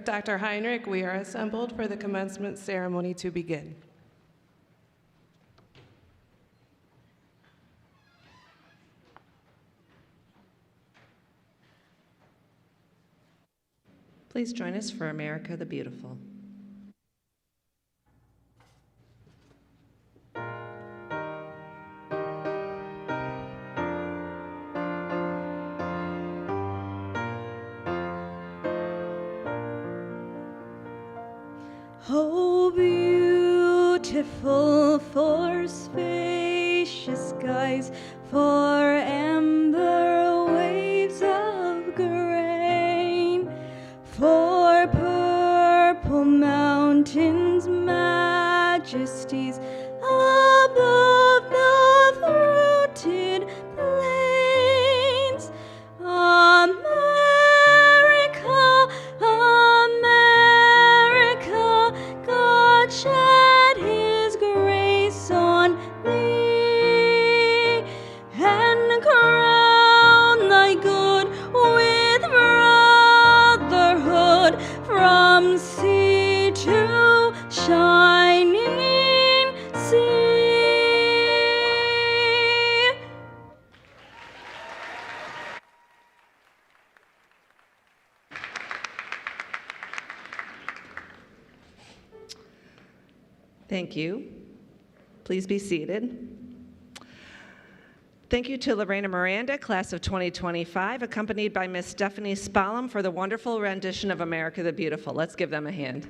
Dr. Heinrich, we are assembled for the commencement ceremony to begin. Please join us for America the Beautiful. Oh, beautiful for spacious skies, for amber waves of grain, for purple mountains, majesties above the fruited plains. America, America, God shed his grace on thee, and crown thy good with brotherhood from sea to shining sea. Thank you. Please be seated. Thank you to Lorena Miranda, class of 2025, accompanied by Miss Stephanie Spallum for the wonderful rendition of America the Beautiful. Let's give them a hand.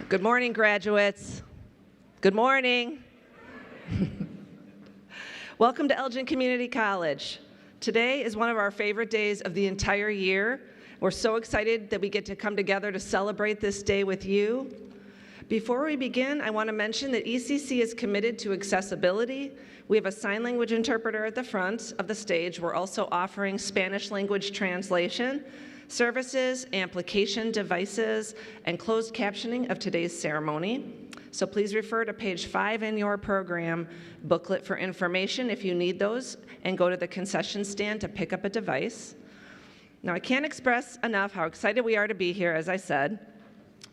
Good morning, graduates. Good morning. Welcome to Elgin Community College. Today is one of our favorite days of the entire year. We're so excited that we get to come together to celebrate this day with you. Before we begin, I want to mention that ECC is committed to accessibility. We have a sign language interpreter at the front of the stage. We're also offering Spanish language translation services, amplification devices, and closed captioning of today's ceremony. So please refer to page 5 in your program booklet for information if you need those, and go to the concession stand to pick up a device. Now, I can't express enough how excited we are to be here, as I said.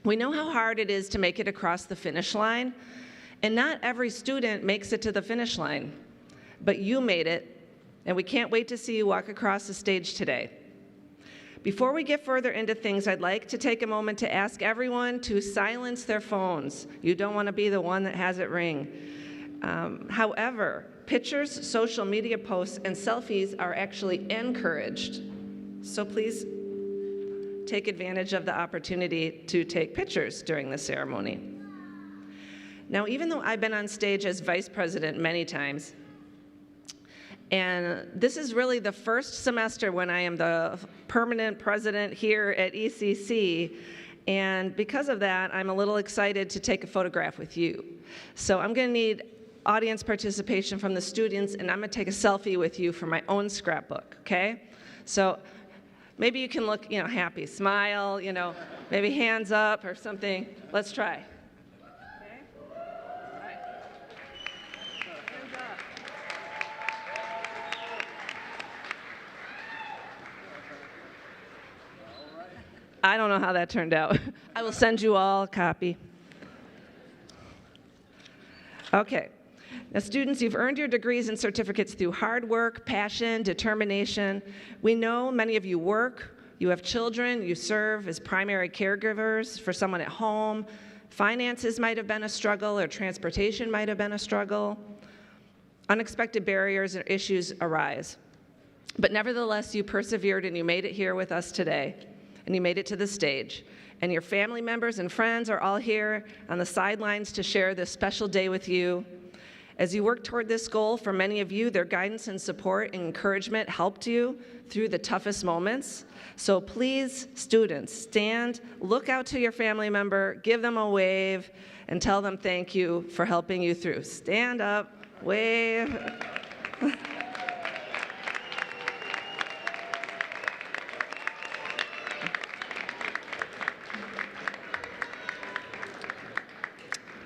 We know how hard it is to make it across the finish line, and not every student makes it to the finish line, but you made it, and we can't wait to see you walk across the stage today. Before we get further into things, I'd like to take a moment to ask everyone to silence their phones. You don't want to be the one that has it ring. However, pictures, social media posts, and selfies are actually encouraged. So please take advantage of the opportunity to take pictures during the ceremony. Now, even though I've been on stage as vice president many times, and this is really the first semester when I am the permanent president here at ECC, and because of that, I'm a little excited to take a photograph with you. So I'm going to need audience participation from the students, and I'm going to take a selfie with you for my own scrapbook, okay? So maybe you can look, happy, smile, maybe hands up or something. Let's try. Okay? All right. Hands up. I don't know how that turned out. I will send you all a copy. Okay. Now, students, you've earned your degrees and certificates through hard work, passion, determination. We know many of you work, you have children, you serve as primary caregivers for someone at home. Finances might have been a struggle, or transportation might have been a struggle. Unexpected barriers or issues arise. But nevertheless, you persevered and you made it here with us today, and you made it to the stage. And your family members and friends are all here on the sidelines to share this special day with you. As you work toward this goal, for many of you, their guidance and support and encouragement helped you through the toughest moments. So please, students, stand, look out to your family member, give them a wave, and tell them thank you for helping you through. Stand up, wave.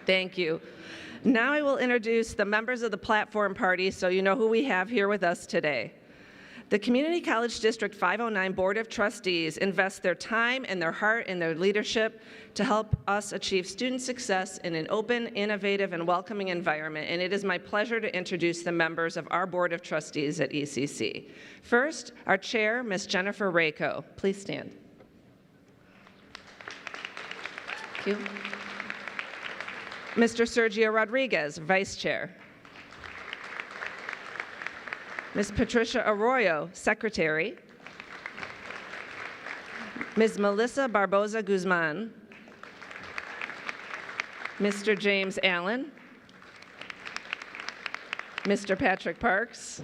Thank you. Now I will introduce the members of the platform party so you know who we have here with us today. The Community College District 509 Board of Trustees invest their time and their heart and their leadership to help us achieve student success in an open, innovative, and welcoming environment, and it is my pleasure to introduce the members of our Board of Trustees at ECC. First, our chair, Ms. Jennifer Rako. Please stand. Thank you. Mr. Sergio Rodriguez, Vice Chair. Ms. Patricia Arroyo, Secretary. Ms. Melissa Barboza Guzman. Mr. James Allen. Mr. Patrick Parks.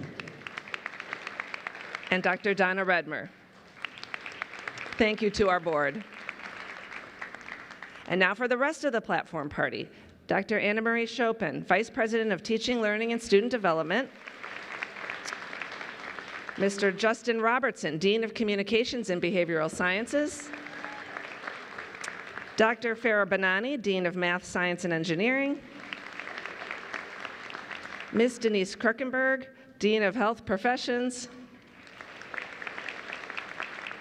And Dr. Donna Redmer. Thank you to our board. And now for the rest of the platform party. Dr. Anna Marie Chopin, Vice President of Teaching, Learning, and Student Development. Mr. Justin Robertson, Dean of Communications and Behavioral Sciences. Dr. Farah Banani, Dean of Math, Science, and Engineering. Ms. Denise Kruckenberg, Dean of Health Professions.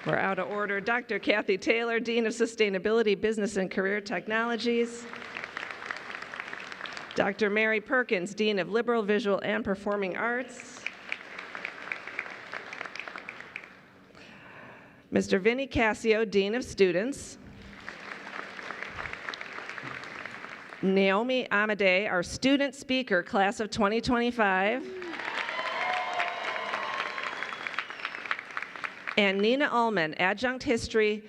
We're out of order. Dr. Kathy Taylor, Dean of Sustainability, Business, and Career Technologies. Dr. Mary Perkins, Dean of Liberal, Visual, and Performing Arts. Mr. Vinny Cassio, Dean of Students. Naomi Amadei, our student speaker, class of 2025. And Nina Ullman, adjunct history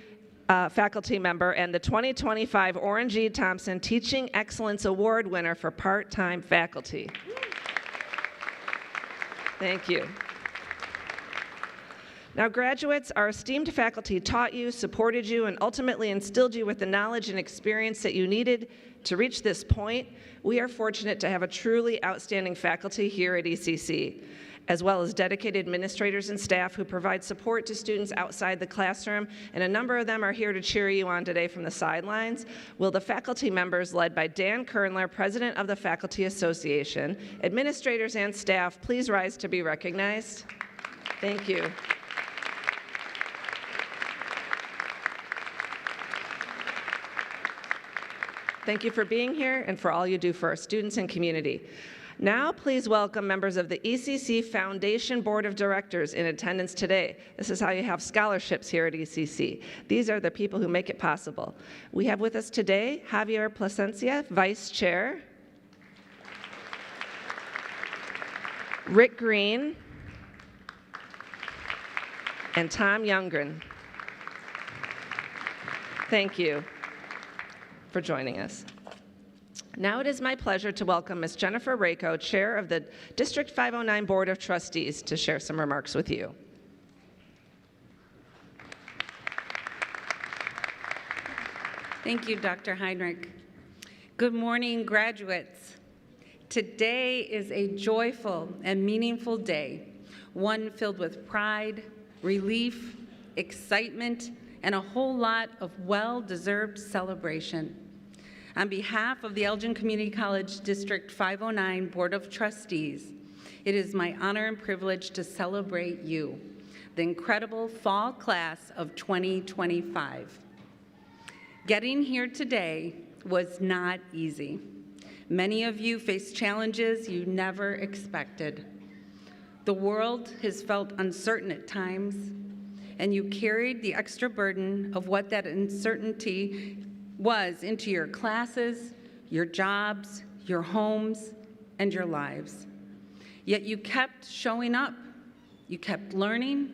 faculty member and the 2025 Orrin G. Thompson Teaching Excellence Award winner for part-time faculty. Thank you. Now, graduates, our esteemed faculty taught you, supported you, and ultimately instilled you with the knowledge and experience that you needed to reach this point. We are fortunate to have a truly outstanding faculty here at ECC, as well as dedicated administrators and staff who provide support to students outside the classroom, and a number of them are here to cheer you on today from the sidelines. Will the faculty members, led by Dan Kernler, President of the Faculty Association, administrators and staff, please rise to be recognized? Thank you. Thank you for being here and for all you do for our students and community. Now, please welcome members of the ECC Foundation Board of Directors in attendance today. This is how you have scholarships here at ECC. These are the people who make it possible. We have with us today Javier Plasencia, Vice Chair, Rick Green, and Tom Youngren. Thank you for joining us. Now it is my pleasure to welcome Ms. Jennifer Rako, Chair of the District 509 Board of Trustees, to share some remarks with you. Thank you, Dr. Heinrich. Good morning, graduates. Today is a joyful and meaningful day, one filled with pride, relief, excitement, and a whole lot of well-deserved celebration. On behalf of the Elgin Community College District 509 Board of Trustees, it is my honor and privilege to celebrate you, the incredible fall class of 2025. Getting here today was not easy. Many of you faced challenges you never expected. The world has felt uncertain at times, and you carried the extra burden of what that uncertainty was into your classes, your jobs, your homes, and your lives. Yet you kept showing up. You kept learning.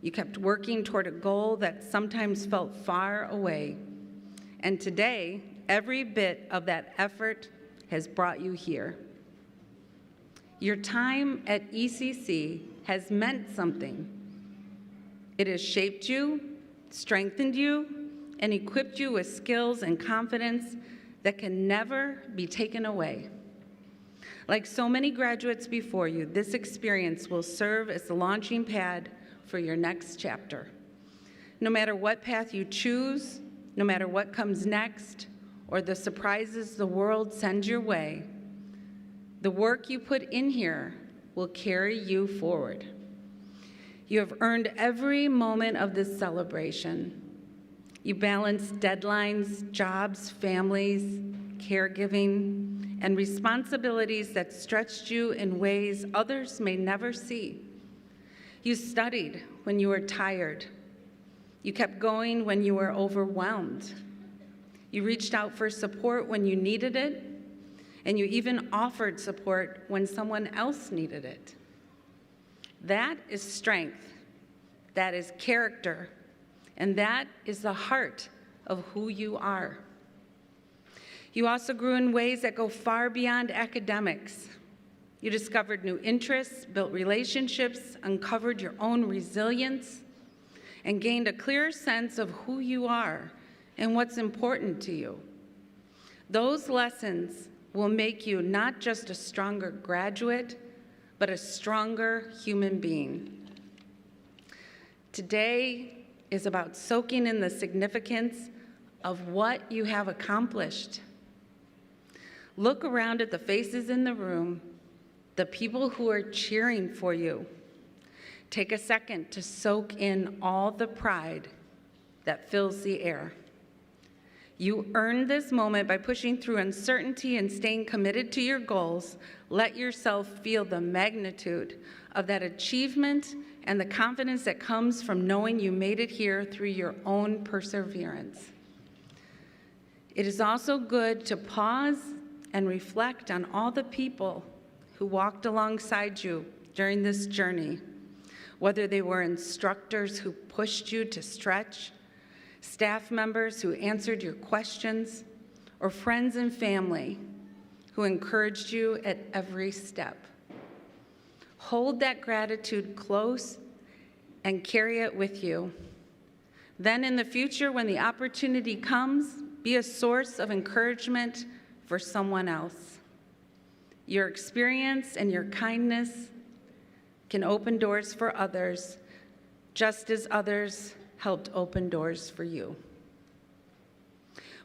You kept working toward a goal that sometimes felt far away. And today, every bit of that effort has brought you here. Your time at ECC has meant something. It has shaped you, strengthened you, and equipped you with skills and confidence that can never be taken away. Like so many graduates before you, this experience will serve as the launching pad for your next chapter. No matter what path you choose, no matter what comes next, or the surprises the world sends your way, the work you put in here will carry you forward. You have earned every moment of this celebration. You balanced deadlines, jobs, families, caregiving, and responsibilities that stretched you in ways others may never see. You studied when you were tired. You kept going when you were overwhelmed. You reached out for support when you needed it, and you even offered support when someone else needed it. That is strength. That is character. And that is the heart of who you are. You also grew in ways that go far beyond academics. You discovered new interests, built relationships, uncovered your own resilience, and gained a clearer sense of who you are and what's important to you. Those lessons will make you not just a stronger graduate, but a stronger human being. Today is about soaking in the significance of what you have accomplished. Look around at the faces in the room, the people who are cheering for you. Take a second to soak in all the pride that fills the air. You earned this moment by pushing through uncertainty and staying committed to your goals. Let yourself feel the magnitude of that achievement and the confidence that comes from knowing you made it here through your own perseverance. It is also good to pause and reflect on all the people who walked alongside you during this journey, whether they were instructors who pushed you to stretch, staff members who answered your questions, or friends and family who encouraged you at every step. Hold that gratitude close and carry it with you. Then in the future, when the opportunity comes, be a source of encouragement for someone else. Your experience and your kindness can open doors for others, just as others helped open doors for you.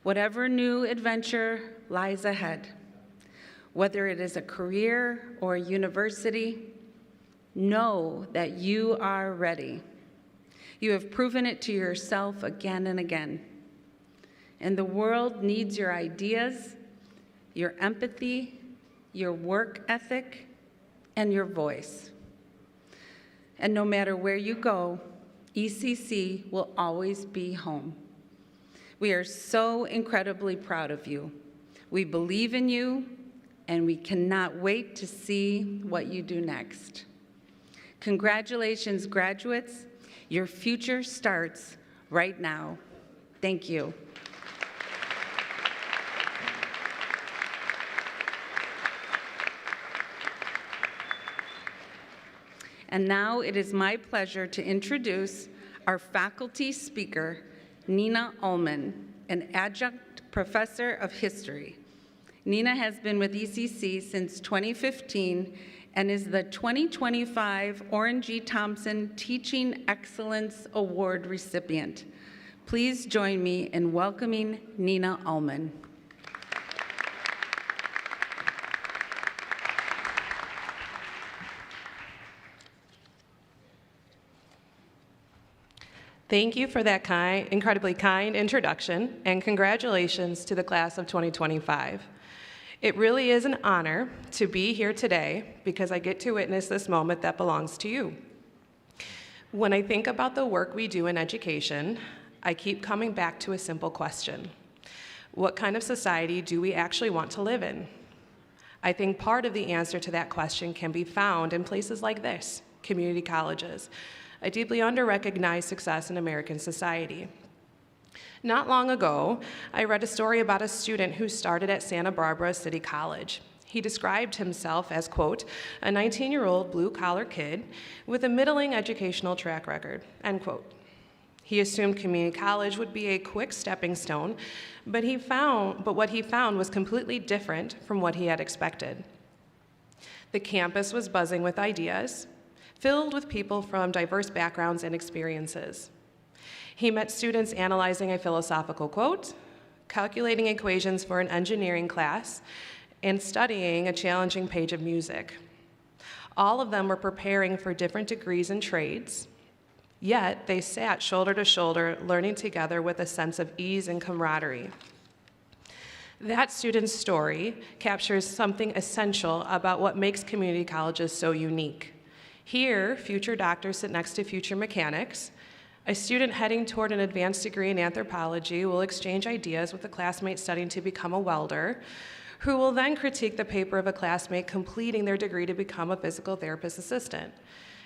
Whatever new adventure lies ahead, whether it is a career or a university, know that you are ready. You have proven it to yourself again and again. And the world needs your ideas, your empathy, your work ethic, and your voice. And no matter where you go, ECC will always be home. We are so incredibly proud of you. We believe in you, and we cannot wait to see what you do next. Congratulations, graduates. Your future starts right now. Thank you. And now it is my pleasure to introduce our faculty speaker, Nina Ullman, an adjunct professor of history. Nina has been with ECC since 2015 and is the 2025 Orrin G. Thompson Teaching Excellence Award recipient. Please join me in welcoming Nina Ullman. Thank you for that incredibly kind introduction, and congratulations to the class of 2025. It really is an honor to be here today because I get to witness this moment that belongs to you. When I think about the work we do in education, I keep coming back to a simple question. What kind of society do we actually want to live in? I think part of the answer to that question can be found in places like this, community colleges, a deeply under-recognized success in American society. Not long ago, I read a story about a student who started at Santa Barbara City College. He described himself as, quote, a 19-year-old blue-collar kid with a middling educational track record, end quote. He assumed community college would be a quick stepping stone, but what he found was completely different from what he had expected. The campus was buzzing with ideas, filled with people from diverse backgrounds and experiences. He met students analyzing a philosophical quote, calculating equations for an engineering class, and studying a challenging page of music. All of them were preparing for different degrees and trades, Yet they sat shoulder to shoulder, learning together with a sense of ease and camaraderie. That student's story captures something essential about what makes community colleges so unique. Here, future doctors sit next to future mechanics. A student heading toward an advanced degree in anthropology will exchange ideas with a classmate studying to become a welder, who will then critique the paper of a classmate completing their degree to become a physical therapist assistant.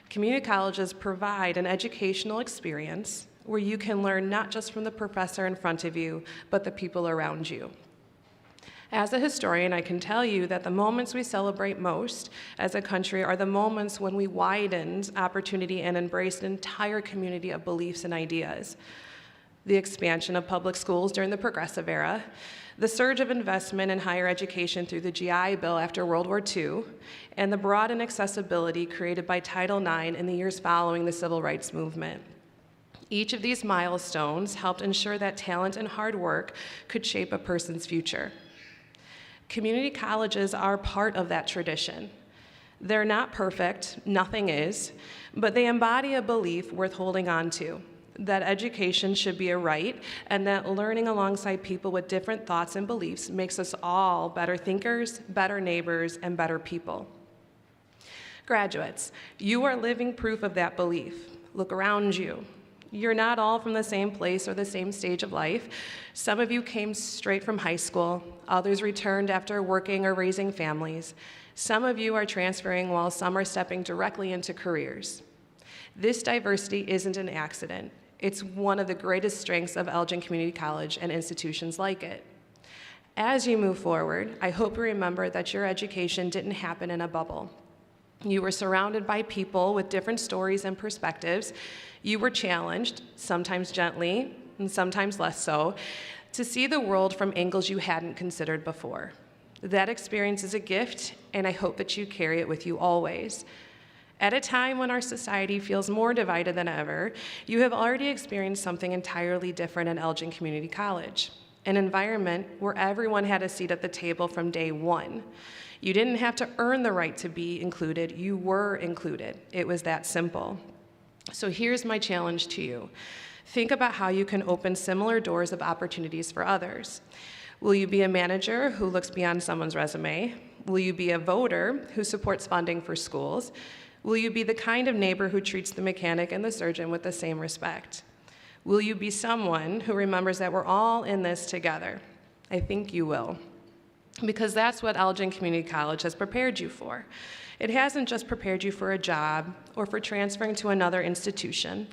Community colleges provide an educational experience where you can learn not just from the professor in front of you, but the people around you. As a historian, I can tell you that the moments we celebrate most as a country are the moments when we widened opportunity and embraced an entire community of beliefs and ideas. The expansion of public schools during the Progressive Era, the surge of investment in higher education through the GI Bill after World War II, and the broadened accessibility created by Title IX in the years following the Civil Rights Movement. Each of these milestones helped ensure that talent and hard work could shape a person's future. Community colleges are part of that tradition. They're not perfect, nothing is, but they embody a belief worth holding on to, that education should be a right, and that learning alongside people with different thoughts and beliefs makes us all better thinkers, better neighbors, and better people. Graduates, you are living proof of that belief. Look around you. You're not all from the same place or the same stage of life. Some of you came straight from high school. Others returned after working or raising families. Some of you are transferring while some are stepping directly into careers. This diversity isn't an accident. It's one of the greatest strengths of Elgin Community College and institutions like it. As you move forward, I hope you remember that your education didn't happen in a bubble. You were surrounded by people with different stories and perspectives. You were challenged, sometimes gently and sometimes less so, to see the world from angles you hadn't considered before. That experience is a gift, and I hope that you carry it with you always. At a time when our society feels more divided than ever, you have already experienced something entirely different at Elgin Community College, an environment where everyone had a seat at the table from day one. You didn't have to earn the right to be included, you were included. It was that simple. So here's my challenge to you. Think about how you can open similar doors of opportunities for others. Will you be a manager who looks beyond someone's resume? Will you be a voter who supports funding for schools? Will you be the kind of neighbor who treats the mechanic and the surgeon with the same respect? Will you be someone who remembers that we're all in this together? I think you will, because that's what Elgin Community College has prepared you for. It hasn't just prepared you for a job or for transferring to another institution.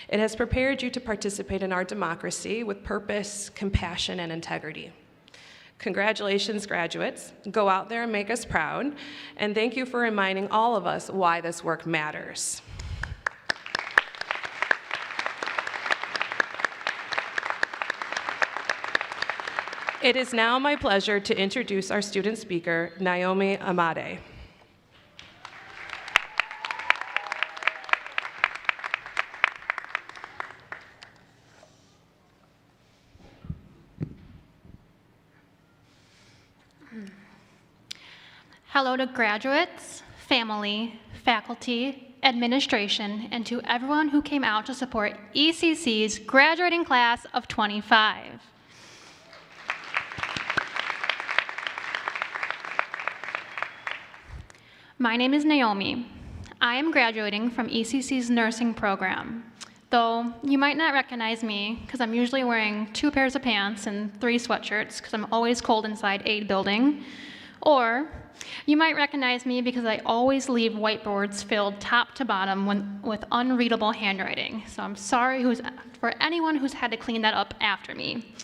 It has prepared you to participate in our democracy with purpose, compassion, and integrity. Congratulations, graduates. Go out there and make us proud. And thank you for reminding all of us why this work matters. It is now my pleasure to introduce our student speaker, Naomi Amade. Hello to graduates, family, faculty, administration, and to everyone who came out to support ECC's graduating class of 25. My name is Naomi. I am graduating from ECC's nursing program, though you might not recognize me because I'm usually wearing 2 pairs of pants and 3 sweatshirts because I'm always cold inside a building. Or you might recognize me because I always leave whiteboards filled top to bottom with unreadable handwriting. So I'm sorry for anyone who's had to clean that up after me.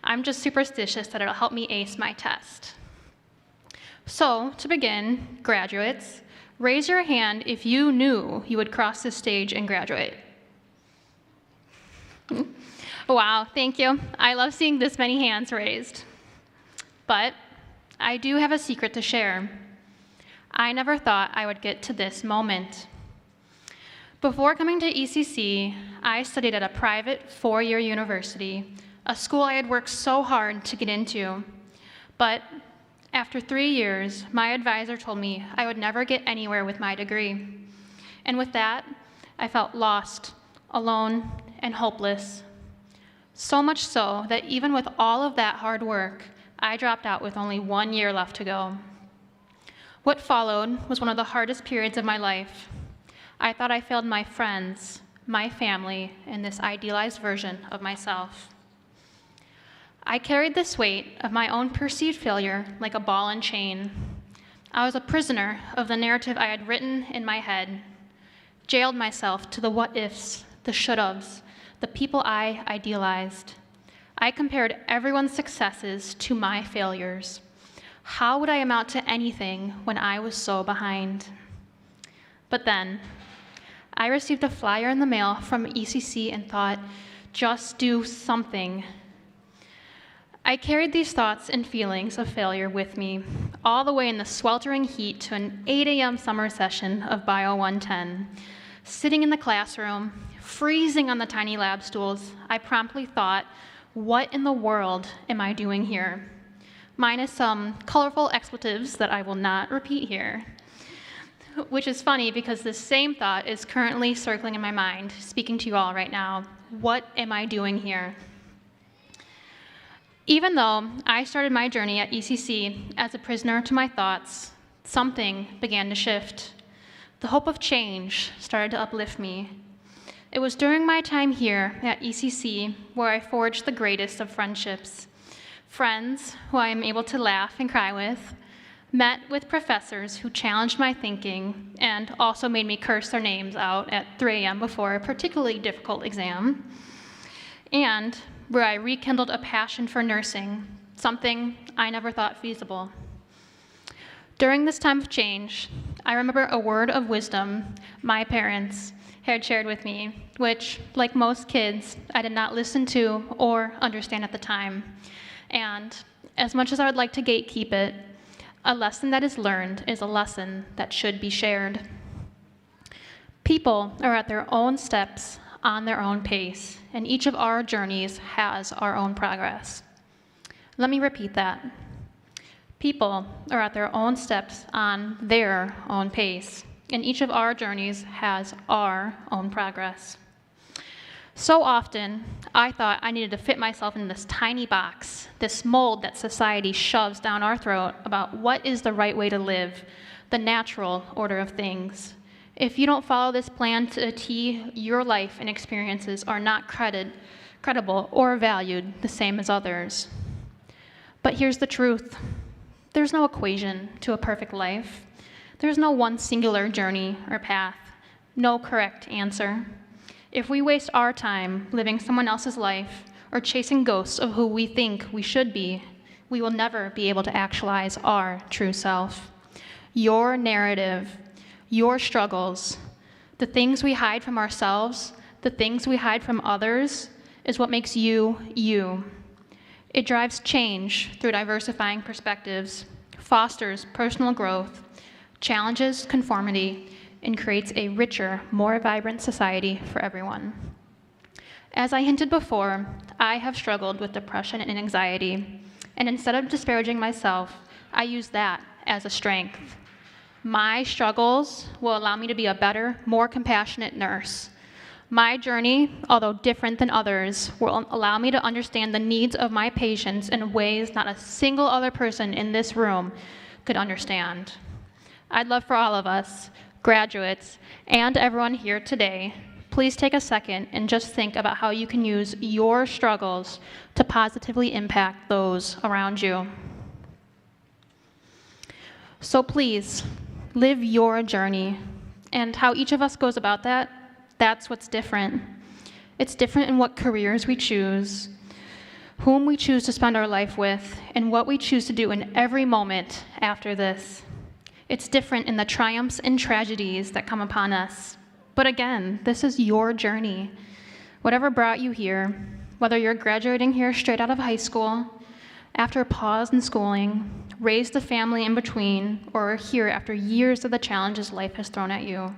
I'm just superstitious that it'll help me ace my test. So to begin, graduates, raise your hand if you knew you would cross this stage and graduate. Wow, thank you. I love seeing this many hands raised. But I do have a secret to share. I never thought I would get to this moment. Before coming to ECC, I studied at a private 4-year university, a school I had worked so hard to get into. But after 3 years, my advisor told me I would never get anywhere with my degree. And with that, I felt lost, alone, and hopeless. So much so that even with all of that hard work, I dropped out with only 1 year left to go. What followed was one of the hardest periods of my life. I thought I failed my friends, my family, and this idealized version of myself. I carried this weight of my own perceived failure like a ball and chain. I was a prisoner of the narrative I had written in my head, jailed myself to the what-ifs, the should-haves, the people I idealized. I compared everyone's successes to my failures. How would I amount to anything when I was so behind? But then, I received a flyer in the mail from ECC and thought, just do something. I carried these thoughts and feelings of failure with me all the way in the sweltering heat to an 8 a.m. summer session of Bio 110. Sitting in the classroom, freezing on the tiny lab stools, I promptly thought, what in the world am I doing here? Minus some colorful expletives that I will not repeat here. Which is funny because this same thought is currently circling in my mind, speaking to you all right now. What am I doing here? Even though I started my journey at ECC as a prisoner to my thoughts, something began to shift. The hope of change started to uplift me. It was during my time here at ECC where I forged the greatest of friendships. Friends who I am able to laugh and cry with, met with professors who challenged my thinking and also made me curse their names out at 3 a.m. before a particularly difficult exam, and where I rekindled a passion for nursing, something I never thought feasible. During this time of change, I remember a word of wisdom my parents had shared with me, which, like most kids, I did not listen to or understand at the time. And as much as I would like to gatekeep it, a lesson that is learned is a lesson that should be shared. People are at their own steps on their own pace, and each of our journeys has our own progress. Let me repeat that. People are at their own steps on their own pace, and each of our journeys has our own progress. So often, I thought I needed to fit myself in this tiny box, this mold that society shoves down our throat about what is the right way to live, the natural order of things. If you don't follow this plan to a T, your life and experiences are not credible or valued the same as others. But here's the truth. There's no equation to a perfect life. There's no one singular journey or path, no correct answer. If we waste our time living someone else's life or chasing ghosts of who we think we should be, we will never be able to actualize our true self. Your narrative, your struggles, the things we hide from ourselves, the things we hide from others, is what makes you, you. It drives change through diversifying perspectives, fosters personal growth, challenges conformity, and creates a richer, more vibrant society for everyone. As I hinted before, I have struggled with depression and anxiety, and instead of disparaging myself, I use that as a strength. My struggles will allow me to be a better, more compassionate nurse. My journey, although different than others, will allow me to understand the needs of my patients in ways not a single other person in this room could understand. I'd love for all of us, graduates, and everyone here today, please take a second and just think about how you can use your struggles to positively impact those around you. So please, live your journey, and how each of us goes about that, that's what's different. It's different in what careers we choose, whom we choose to spend our life with, and what we choose to do in every moment after this. It's different in the triumphs and tragedies that come upon us. But again, this is your journey. Whatever brought you here, whether you're graduating here straight out of high school, after a pause in schooling, raised a family in between, or are here after years of the challenges life has thrown at you.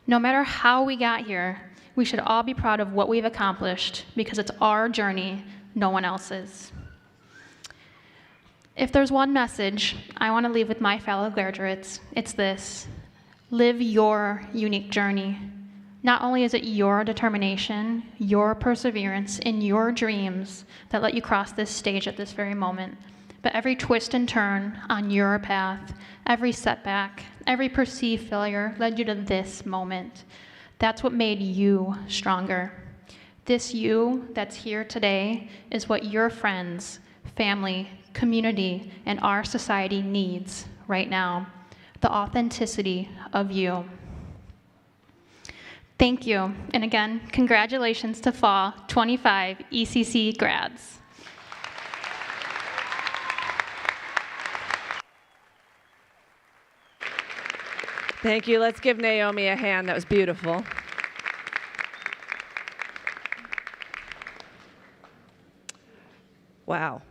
No matter how we got here, we should all be proud of what we've accomplished because it's our journey, no one else's. If there's one message I want to leave with my fellow graduates, it's this: live your unique journey. Not only is it your determination, your perseverance, and your dreams that let you cross this stage at this very moment, but every twist and turn on your path, every setback, every perceived failure led you to this moment. That's what made you stronger. This you that's here today is what your friends, family, community, and our society needs right now. The authenticity of you. Thank you, and again, congratulations to Fall 25 ECC grads. Thank you. Let's give Naomi a hand. That was beautiful. Wow.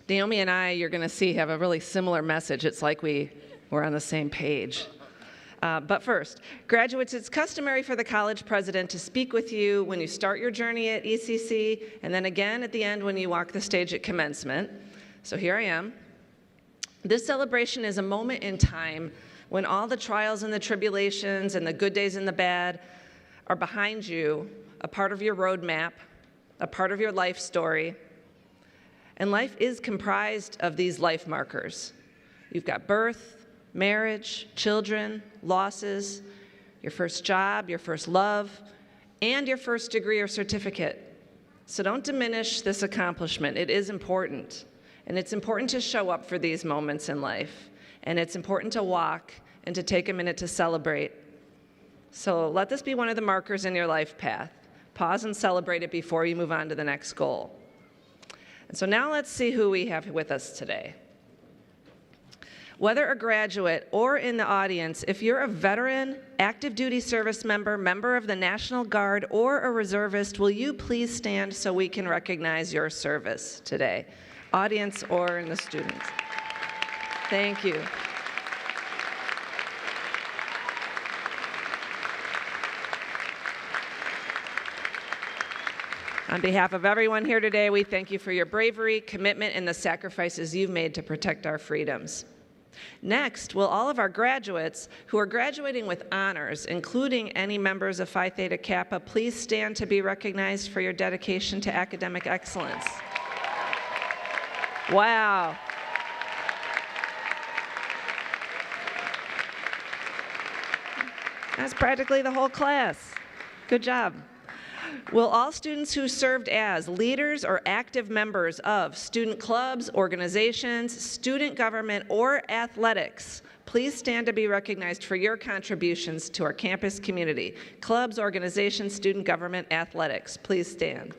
Naomi and I, you're going to see, have a really similar message. It's like we're on the same page. But first, graduates, it's customary for the college president to speak with you when you start your journey at ECC, and then again at the end when you walk the stage at commencement. So here I am. This celebration is a moment in time when all the trials and the tribulations and the good days and the bad are behind you, a part of your roadmap, a part of your life story. And life is comprised of these life markers. You've got birth, marriage, children, losses, your first job, your first love, and your first degree or certificate. So don't diminish this accomplishment. It is important. And it's important to show up for these moments in life. And it's important to walk and to take a minute to celebrate. So let this be one of the markers in your life path. Pause and celebrate it before you move on to the next goal. And so now let's see who we have with us today. Whether a graduate or in the audience, if you're a veteran, active duty service member, member of the National Guard, or a reservist, will you please stand so we can recognize your service today? Audience or in the students. Thank you. On behalf of everyone here today, we thank you for your bravery, commitment, and the sacrifices you've made to protect our freedoms. Next, will all of our graduates who are graduating with honors, including any members of Phi Theta Kappa, please stand to be recognized for your dedication to academic excellence. Wow. That's practically the whole class. Good job. Will all students who served as leaders or active members of student clubs, organizations, student government, or athletics please stand to be recognized for your contributions to our campus community? Clubs, organizations, student government, athletics, please stand.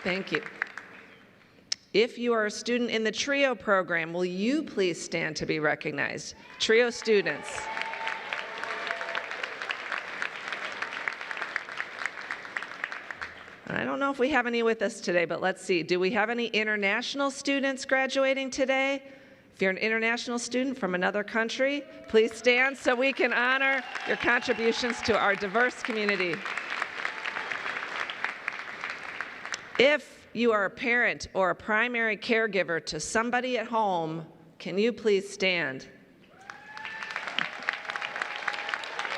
Thank you. If you are a student in the TRIO program, will you please stand to be recognized? TRIO students. I don't know if we have any with us today, but let's see. Do we have any international students graduating today? If you're an international student from another country, please stand so we can honor your contributions to our diverse community. If you are a parent or a primary caregiver to somebody at home, can you please stand?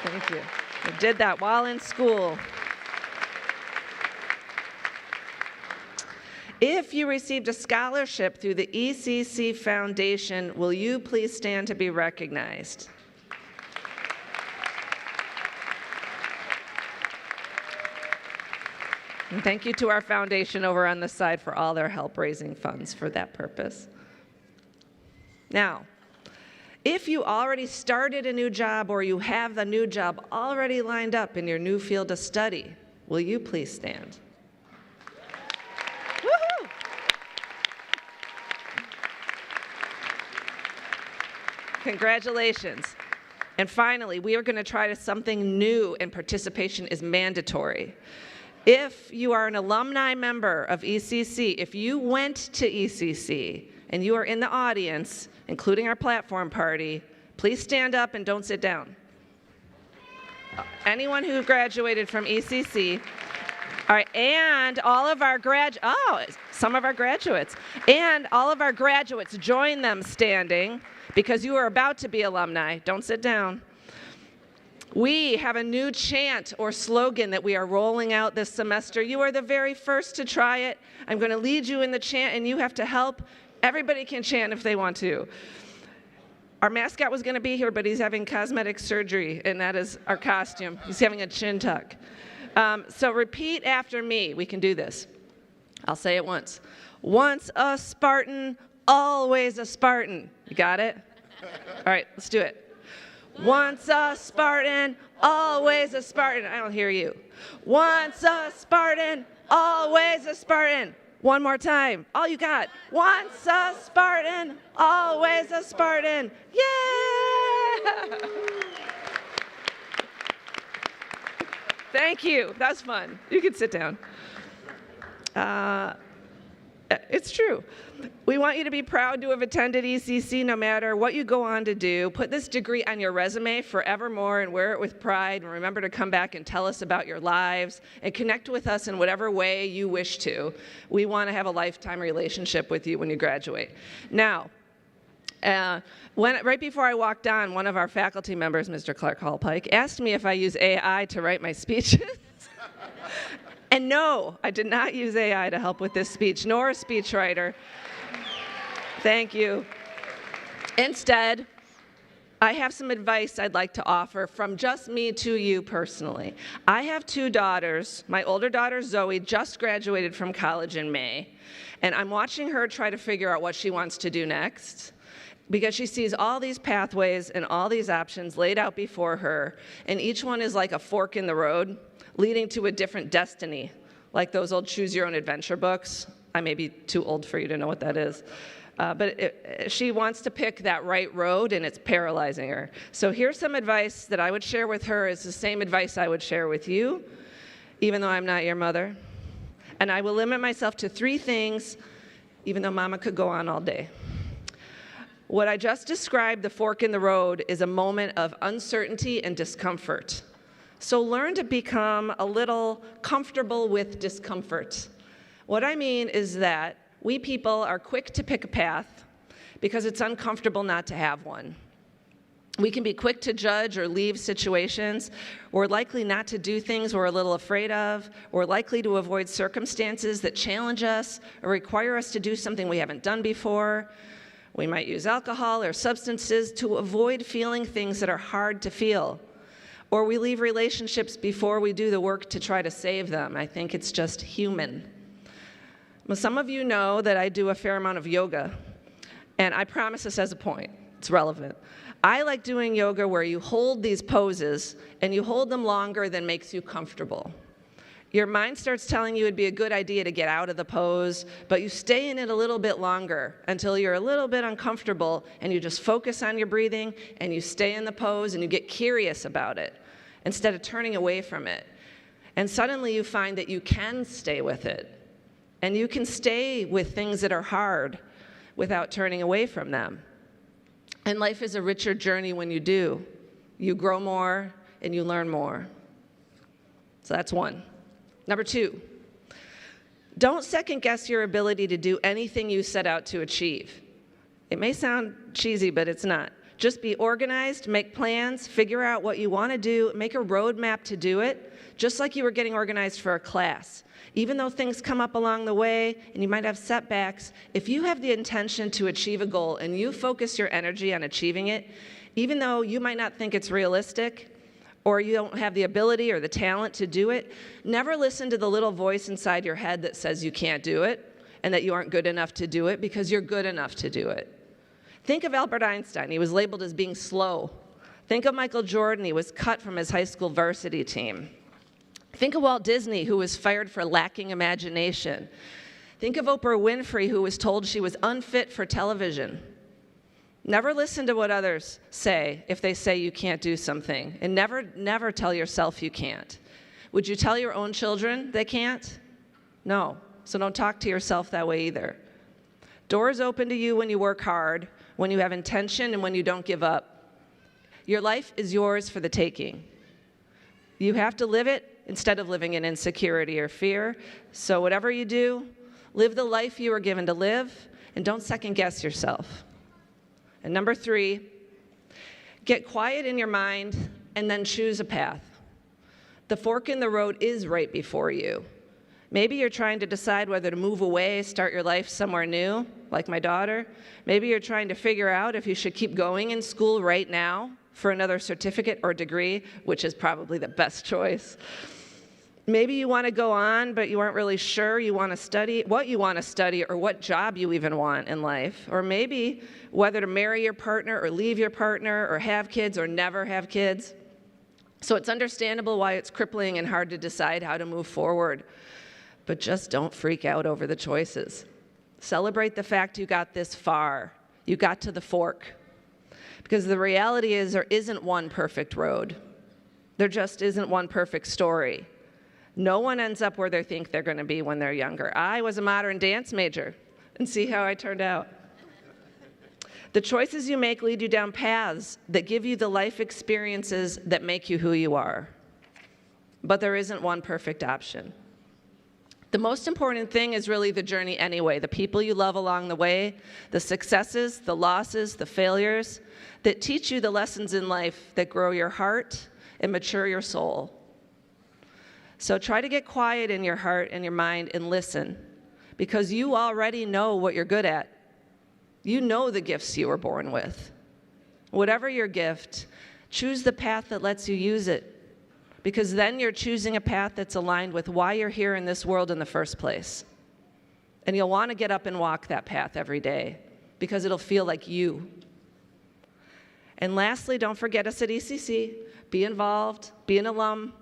Thank you. You did that while in school. If you received a scholarship through the ECC Foundation, will you please stand to be recognized? And thank you to our foundation over on the side for all their help raising funds for that purpose. Now, if you already started a new job or you have the new job already lined up in your new field of study, will you please stand? Woohoo! Congratulations. And finally, we are going to try something new, and participation is mandatory. If you are an alumni member of ECC, if you went to ECC and you are in the audience, including our platform party, please stand up and don't sit down. Anyone who graduated from ECC, all right, and all of our some of our graduates. And all of our graduates, join them standing because you are about to be alumni. Don't sit down. We have a new chant or slogan that we are rolling out this semester. You are the very first to try it. I'm going to lead you in the chant, and you have to help. Everybody can chant if they want to. Our mascot was going to be here, but he's having cosmetic surgery, and that is our costume. He's having a chin tuck. So repeat after me. We can do this. I'll say it once. Once a Spartan, always a Spartan. You got it? All right, let's do it. Once a Spartan, always a Spartan. I don't hear you. Once a Spartan, always a Spartan. One more time. All you got. Once a Spartan, always a Spartan. Yeah! Thank you. That was fun. You can sit down. It's true. We want you to be proud to have attended ECC no matter what you go on to do. Put this degree on your resume forevermore and wear it with pride. And remember to come back and tell us about your lives and connect with us in whatever way you wish to. We want to have a lifetime relationship with you when you graduate. Now, right before I walked on, one of our faculty members, Mr. Clark Hallpike, asked me if I use AI to write my speeches. And no, I did not use AI to help with this speech, nor a speechwriter. Thank you. Instead, I have some advice I'd like to offer from just me to you personally. I have 2 daughters. My older daughter, Zoe, just graduated from college in May, and I'm watching her try to figure out what she wants to do next, because she sees all these pathways and all these options laid out before her, and each one is like a fork in the road, leading to a different destiny, like those old Choose Your Own Adventure books. I may be too old for you to know what that is. But she wants to pick that right road, and it's paralyzing her. So here's some advice that I would share with her. It's the same advice I would share with you, even though I'm not your mother. And I will limit myself to 3 things, even though Mama could go on all day. What I just described, the fork in the road, is a moment of uncertainty and discomfort. So learn to become a little comfortable with discomfort. What I mean is that we people are quick to pick a path because it's uncomfortable not to have one. We can be quick to judge or leave situations. We're likely not to do things we're a little afraid of. We're likely to avoid circumstances that challenge us or require us to do something we haven't done before. We might use alcohol or substances to avoid feeling things that are hard to feel. Or we leave relationships before we do the work to try to save them. I think it's just human. Well, some of you know that I do a fair amount of yoga, and I promise this as a point. It's relevant. I like doing yoga where you hold these poses, and you hold them longer than makes you comfortable. Your mind starts telling you it'd be a good idea to get out of the pose, but you stay in it a little bit longer until you're a little bit uncomfortable, and you just focus on your breathing, and you stay in the pose, and you get curious about it instead of turning away from it. And suddenly you find that you can stay with it, and you can stay with things that are hard without turning away from them. And life is a richer journey when you do. You grow more, and you learn more. So that's 1. Number 2, don't second guess your ability to do anything you set out to achieve. It may sound cheesy, but it's not. Just be organized, make plans, figure out what you want to do, make a roadmap to do it, just like you were getting organized for a class. Even though things come up along the way and you might have setbacks, if you have the intention to achieve a goal and you focus your energy on achieving it, even though you might not think it's realistic, or you don't have the ability or the talent to do it, never listen to the little voice inside your head that says you can't do it and that you aren't good enough to do it, because you're good enough to do it. Think of Albert Einstein. He was labeled as being slow. Think of Michael Jordan. He was cut from his high school varsity team. Think of Walt Disney, who was fired for lacking imagination. Think of Oprah Winfrey, who was told she was unfit for television. Never listen to what others say if they say you can't do something, and never tell yourself you can't. Would you tell your own children they can't? No, so don't talk to yourself that way either. Doors open to you when you work hard, when you have intention, and when you don't give up. Your life is yours for the taking. You have to live it instead of living in insecurity or fear. So whatever you do, Live the life you were given to live, and don't second guess yourself. And number 3, get quiet in your mind and then choose a path. The fork in the road is right before you. Maybe you're trying to decide whether to move away, start your life somewhere new, like my daughter. Maybe you're trying to figure out if you should keep going in school right now for another certificate or degree, which is probably the best choice. Maybe you want to go on, but you aren't really sure you want to study, what you want to study, or what job you even want in life. Or maybe whether to marry your partner or leave your partner or have kids or never have kids. So it's understandable why it's crippling and hard to decide how to move forward. But just don't freak out over the choices. Celebrate the fact you got this far. You got to the fork. Because the reality is there isn't one perfect road. There just isn't one perfect story. No one ends up where they think they're going to be when they're younger. I was a modern dance major, and see how I turned out. The choices you make lead you down paths that give you the life experiences that make you who you are. But there isn't one perfect option. The most important thing is really the journey anyway, the people you love along the way, the successes, the losses, the failures that teach you the lessons in life that grow your heart and mature your soul. So try to get quiet in your heart and your mind and listen, because you already know what you're good at. You know the gifts you were born with. Whatever your gift, choose the path that lets you use it, because then you're choosing a path that's aligned with why you're here in this world in the first place. And you'll want to get up and walk that path every day, because it'll feel like you. And lastly, don't forget us at ECC. Be involved, be an alum.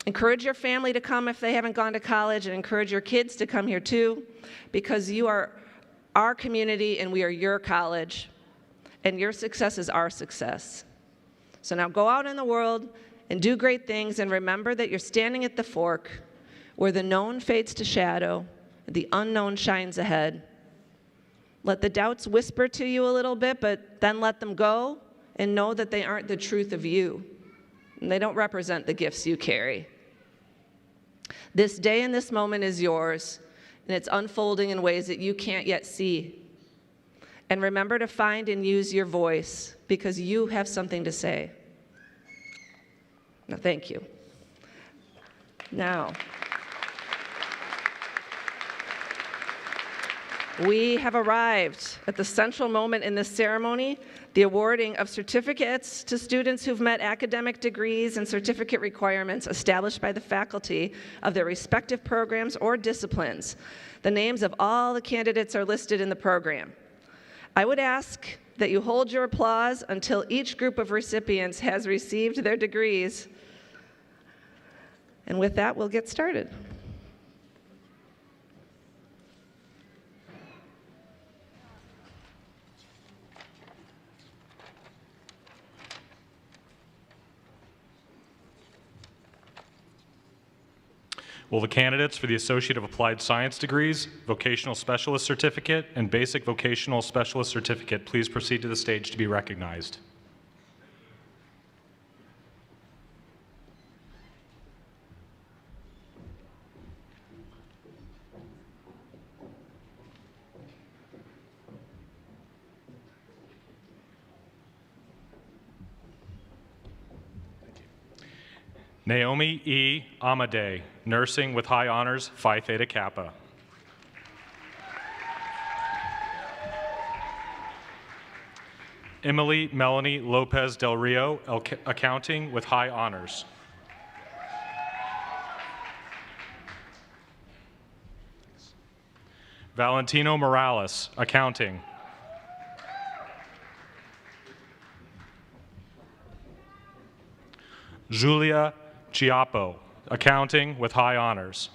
Encourage your family to come if they haven't gone to college, and encourage your kids to come here too, because you are our community and we are your college, and your success is our success. So now go out in the world and do great things, and remember that you're standing at the fork where the known fades to shadow, the unknown shines ahead. Let the doubts whisper to you a little bit, but then let them go and know that they aren't the truth of you, and they don't represent the gifts you carry. This day and this moment is yours, and it's unfolding in ways that you can't yet see. And remember to find and use your voice, because you have something to say. Now, thank you. Now, we have arrived at the central moment in this ceremony, the awarding of certificates to students who've met academic degrees and certificate requirements established by the faculty of their respective programs or disciplines. The names of all the candidates are listed in the program. I would ask that you hold your applause until each group of recipients has received their degrees. And with that, we'll get started. Will the candidates for the Associate of Applied Science degrees, Vocational Specialist Certificate, and Basic Vocational Specialist Certificate please proceed to the stage to be recognized? Naomi E. Amadei, Nursing with High Honors, Phi Theta Kappa. Emily Melanie Lopez Del Rio, Accounting with High Honors. Valentino Morales, Accounting. Julia Chiappo, Accounting with High Honors.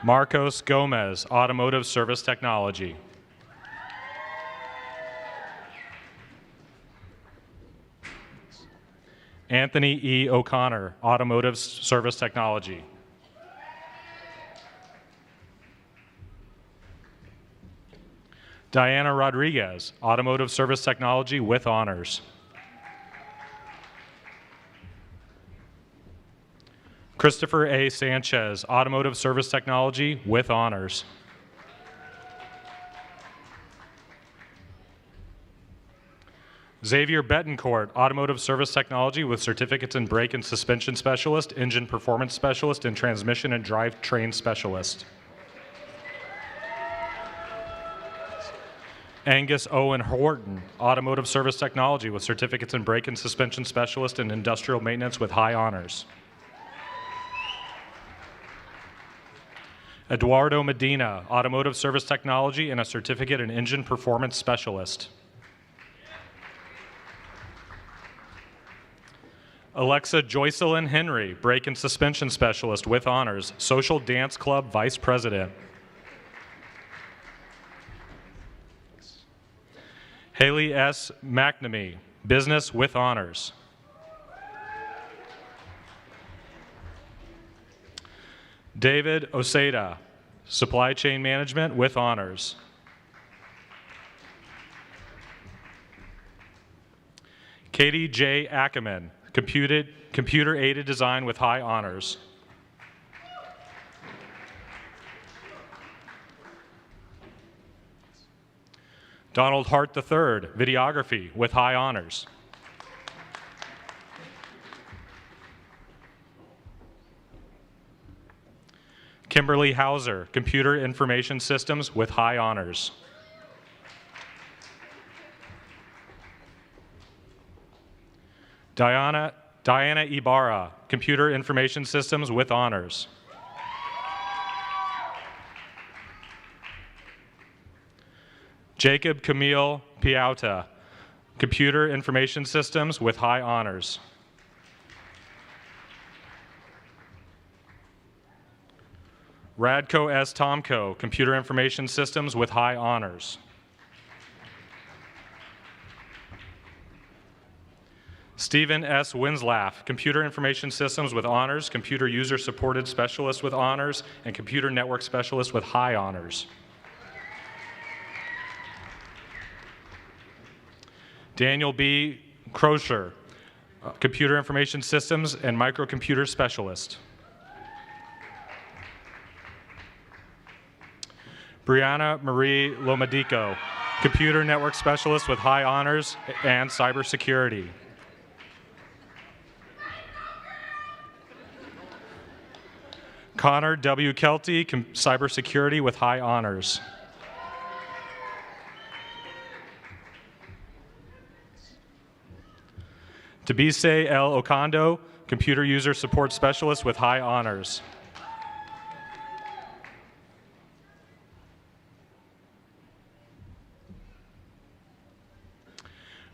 Marcos Gomez, Automotive Service Technology. Anthony E. O'Connor, Automotive Service Technology. Diana Rodriguez, Automotive Service Technology with honors. Christopher A. Sanchez, Automotive Service Technology with honors. Xavier Betancourt, Automotive Service Technology with certificates in Brake and Suspension Specialist, Engine Performance Specialist, and Transmission and Drivetrain Specialist. Angus Owen Horton, Automotive Service Technology with certificates in Brake and Suspension Specialist and Industrial Maintenance with high honors. Eduardo Medina, Automotive Service Technology and a certificate in Engine Performance Specialist. Alexa Joycelyn Henry, Brake and Suspension Specialist with honors, Social Dance Club Vice President. Haley S. McNamee, Business with honors. David Oseda, Supply Chain Management with honors. Katie J. Ackerman, Computer-Aided Design with high honors. Donald Hart III, Videography with high honors. Kimberly Hauser, Computer Information Systems with high honors. Diana Ibarra, Computer Information Systems with honors. Jacob Camille Piauta, Computer Information Systems with high honors. Radko S. Tomko, Computer Information Systems with high honors. Stephen S. Winslaff, Computer Information Systems with honors, Computer User Supported Specialist with honors, and Computer Network Specialist with high honors. Daniel B. Crocher, Computer Information Systems and Microcomputer Specialist. Brianna Marie Lomadico, Computer Network Specialist with high honors and cybersecurity. Connor W. Kelty, cybersecurity with high honors. Tabise L. Okondo, Computer User Support Specialist with high honors.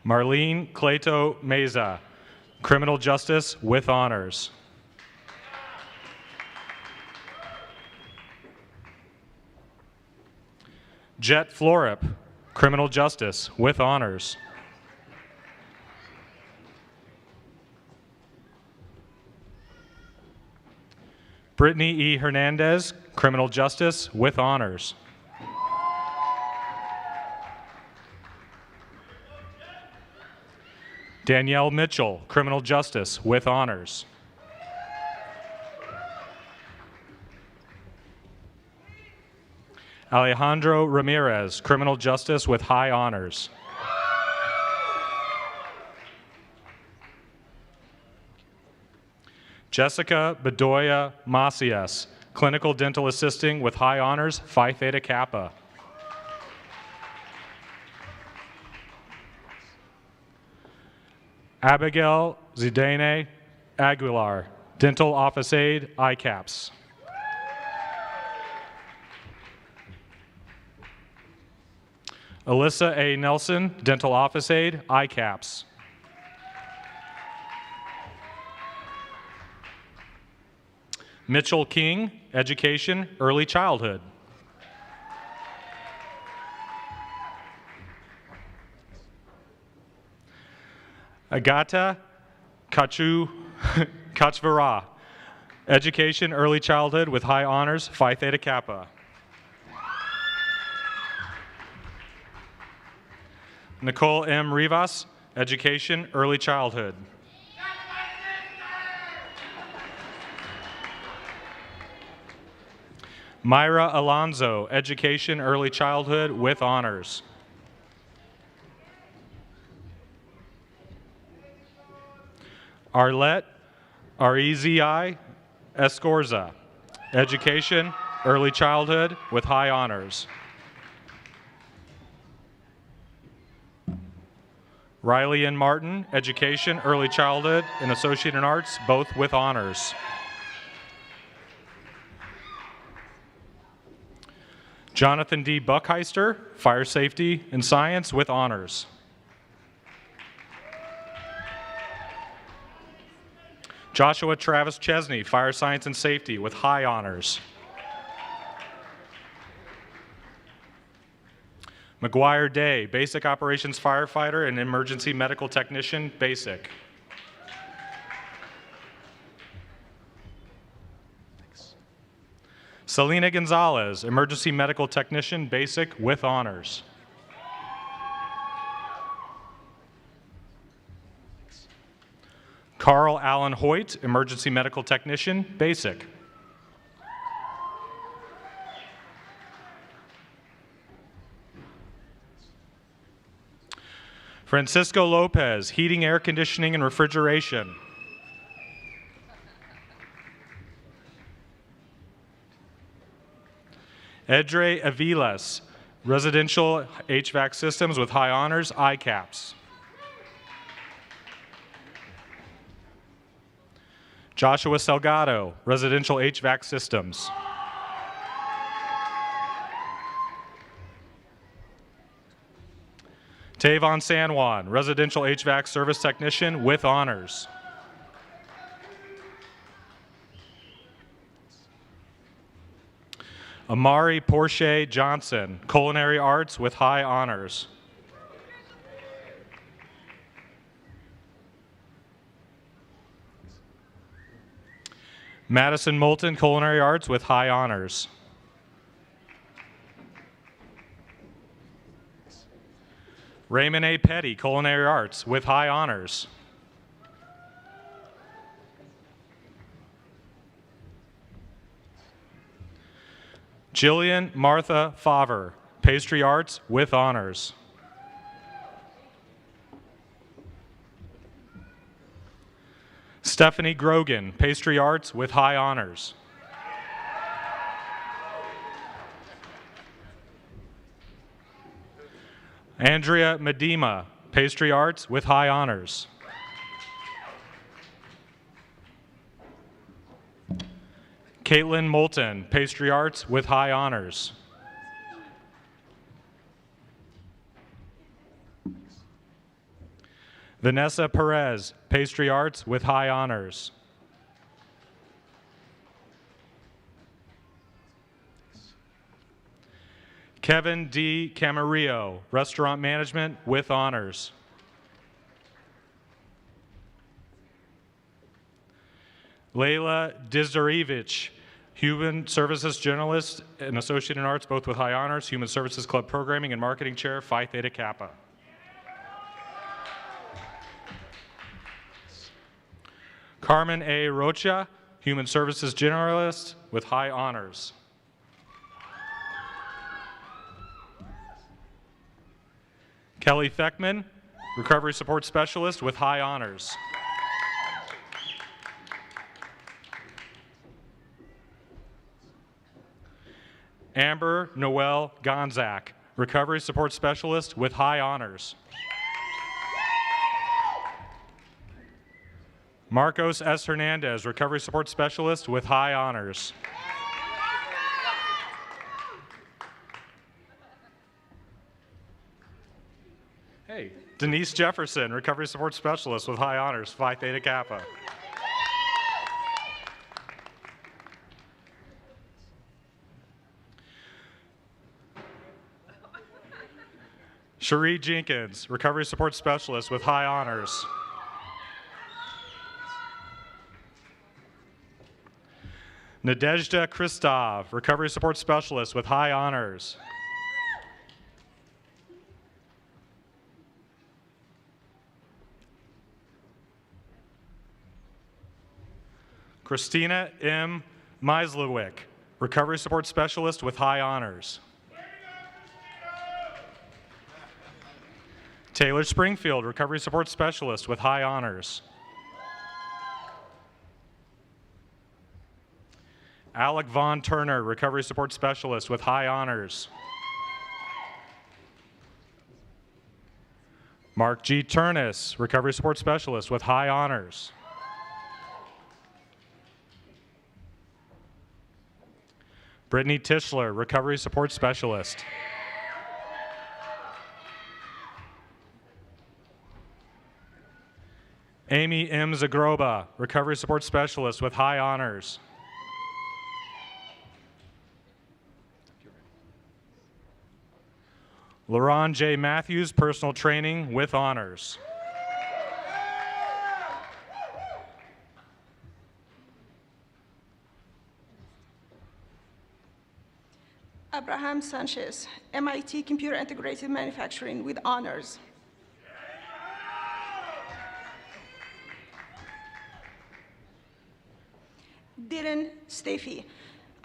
Marlene Cleto Meza, Criminal Justice with honors. Jet Florip, Criminal Justice with honors. Brittany E. Hernandez, Criminal Justice with honors. Danielle Mitchell, Criminal Justice with honors. Alejandro Ramirez, Criminal Justice with high honors. Jessica Bedoya Macias, Clinical Dental Assisting with high honors, Phi Theta Kappa. Abigail Zidane Aguilar, Dental Office Aide, ICAPS. Alyssa A. Nelson, Dental Office Aide, ICAPS. Mitchell King, Education, Early Childhood. Agata Kachvara, Education, Early Childhood with high honors, Phi Theta Kappa. Nicole M. Rivas, Education, Early Childhood. Myra Alonzo, Education, Early Childhood with honors. Arlette Arizi Escorza, Education, Early Childhood with high honors. Riley Ann Martin, Education, Early Childhood, and Associate in Arts, both with honors. Jonathan D. Buckheister, Fire Safety and Science with honors. Joshua Travis Chesney, Fire Science and Safety with high honors. McGuire Day, Basic Operations Firefighter and Emergency Medical Technician, Basic. Selena Gonzalez, Emergency Medical Technician, Basic with honors. Carl Allen Hoyt, Emergency Medical Technician, Basic. Francisco Lopez, Heating, Air Conditioning, and Refrigeration. Edre Aviles, Residential HVAC Systems with high honors, ICAPS. Joshua Salgado, Residential HVAC Systems. Tavon San Juan, Residential HVAC Service Technician with honors. Amari Porche Johnson, Culinary Arts with high honors. Madison Moulton, Culinary Arts with high honors. Raymond A. Petty, Culinary Arts with high honors. Jillian Martha Favre, Pastry Arts with honors. Stephanie Grogan, Pastry Arts with high honors. Andrea Medema, Pastry Arts with high honors. Caitlin Moulton, Pastry Arts with high honors. Vanessa Perez, Pastry Arts with high honors. Kevin D. Camarillo, Restaurant Management with honors. Layla Dizdarevich, Human Services Journalist and Associate in Arts, both with high honors, Human Services Club Programming and Marketing Chair, Phi Theta Kappa. Carmen A. Rocha, Human Services Generalist with high honors. Kelly Feckman, Recovery Support Specialist with high honors. Amber Noel Gonzak, Recovery Support Specialist with high honors. Marcos S. Hernandez, Recovery Support Specialist with high honors. Hey, Denise Jefferson, Recovery Support Specialist with high honors, Phi Theta Kappa. Cherie Jenkins, Recovery Support Specialist with high honors. Nadezhda Kristov, Recovery Support Specialist with high honors. Christina M. Meislewick, Recovery Support Specialist with high honors. Taylor Springfield, Recovery Support Specialist with high honors. Alec Vaughn Turner, Recovery Support Specialist with high honors. Mark G. Turnus, Recovery Support Specialist with high honors. Brittany Tischler, Recovery Support Specialist. Amy M. Zagroba, Recovery Support Specialist with high honors. Lauren J. Matthews, Personal Training with honors. Abraham Sanchez, MIT Computer Integrated Manufacturing with honors. Dylan Steffi,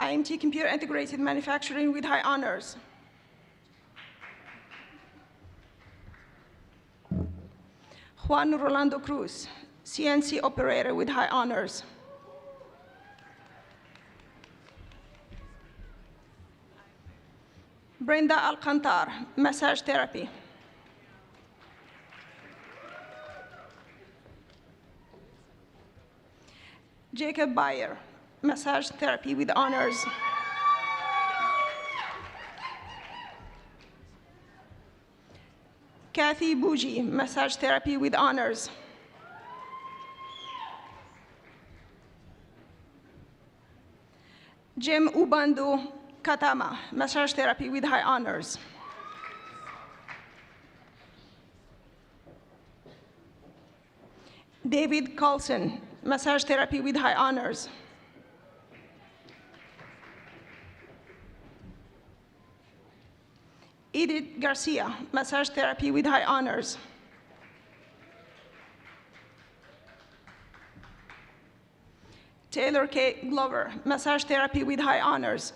IMT Computer Integrated Manufacturing with high honors. Juan Rolando Cruz, CNC Operator with high honors. Brenda Alcantar, Massage Therapy. Jacob Bayer, Massage Therapy with honors. Kathy Bougie, Massage Therapy with honors. Jim Ubandu Katama, Massage Therapy with high honors. David Carlson, Massage Therapy with high honors. Edith Garcia, Massage Therapy with high honors. Taylor K. Glover, Massage Therapy with high honors.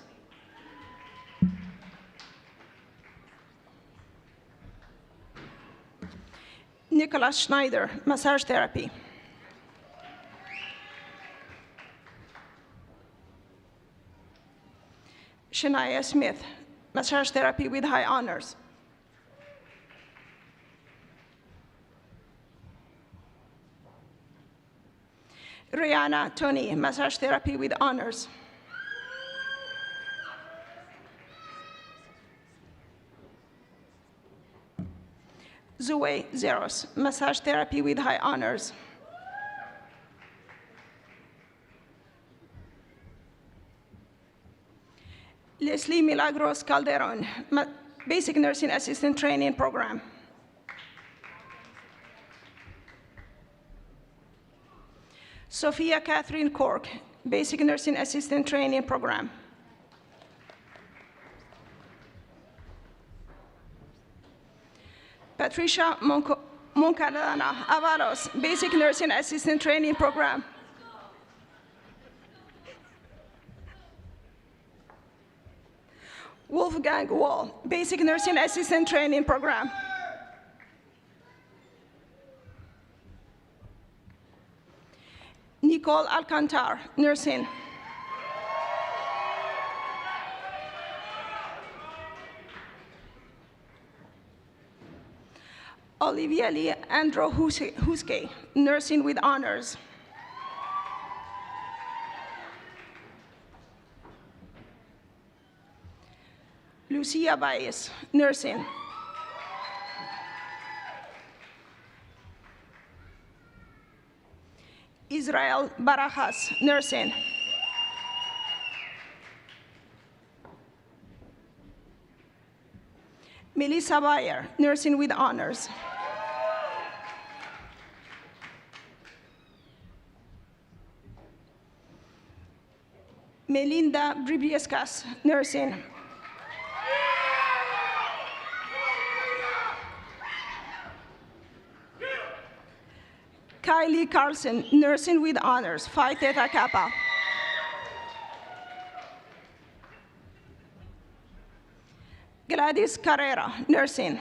Nicholas Schneider, Massage Therapy. Shania Smith, Massage Therapy with high honors. Rihanna Tony, Massage Therapy with honors. Zoe Zeros, Massage Therapy with high honors. Leslie Milagros Calderon, Basic Nursing Assistant Training Program. Sophia Catherine Cork, Basic Nursing Assistant Training Program. Patricia Moncadana Avalos, Basic Nursing Assistant Training Program. Wolfgang Wall, Basic Nursing Assistant Training Program. Nicole Alcantar, Nursing. Olivia Lee Andrew Huske, Nursing with honors. Lucia Baez, Nursing. Israel Barajas, Nursing. Melissa Bayer, Nursing with honors. Melinda Bribiescas, Nursing. Kylie Carlson, Nursing with honors, Phi Theta Kappa. Gladys Carrera, nursing.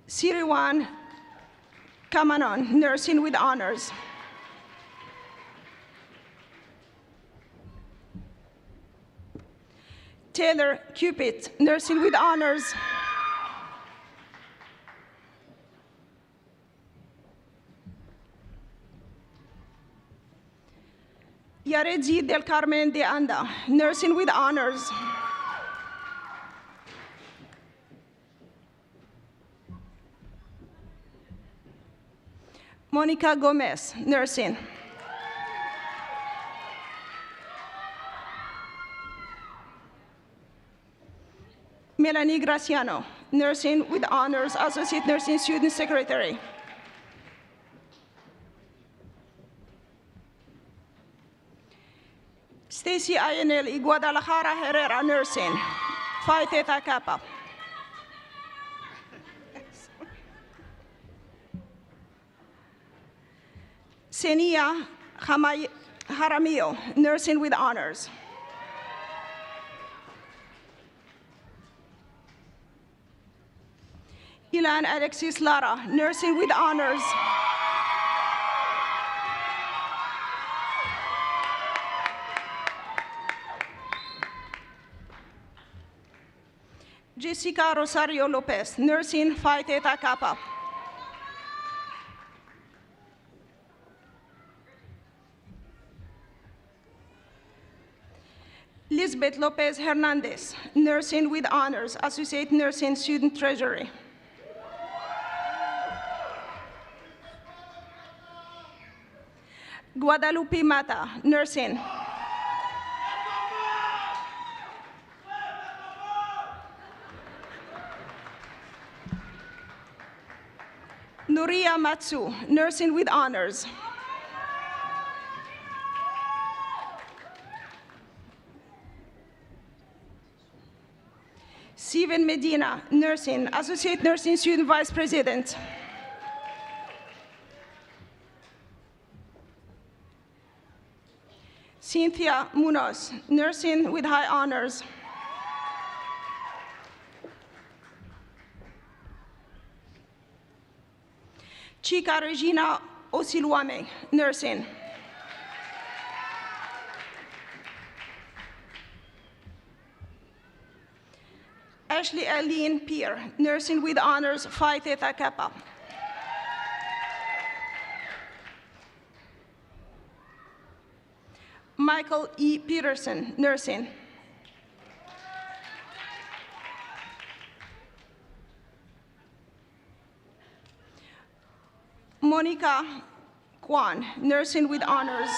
Siriwan Kamanon, nursing with honors. Taylor Cupid, nursing with honors. Yaredzi del Carmen de Anda, nursing with honors. Monica Gomez, nursing. Melanie Graciano, nursing with honors, associate nursing student secretary. Stacy Ayanel Guadalajara Herrera, nursing, Phi Theta Kappa. Senia Jaramillo, nursing with honors. Ilan Alexis Lara, nursing with honors. Jessica Rosario Lopez, nursing Phi Theta Kappa. Lisbeth Lopez Hernandez, nursing with honors, associate nursing student treasury. Guadalupe Mata, nursing. Nuria Matsu, nursing with honors. Steven Medina, nursing, associate nursing student vice president. Cynthia Munoz, nursing with high honors. Chica Regina Osiluame, nursing. Ashley Eileen Peer, nursing with honors, Phi Theta Kappa. Michael E. Peterson, nursing. Monica Kwan, nursing with honors.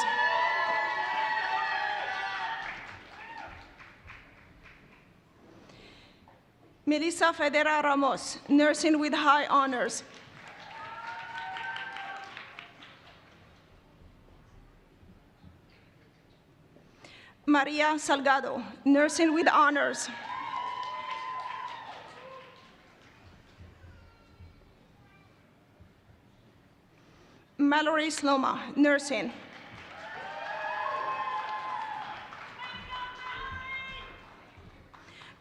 Melissa Federa Ramos, nursing with high honors. Maria Salgado, nursing with honors. Mallory Sloma, nursing.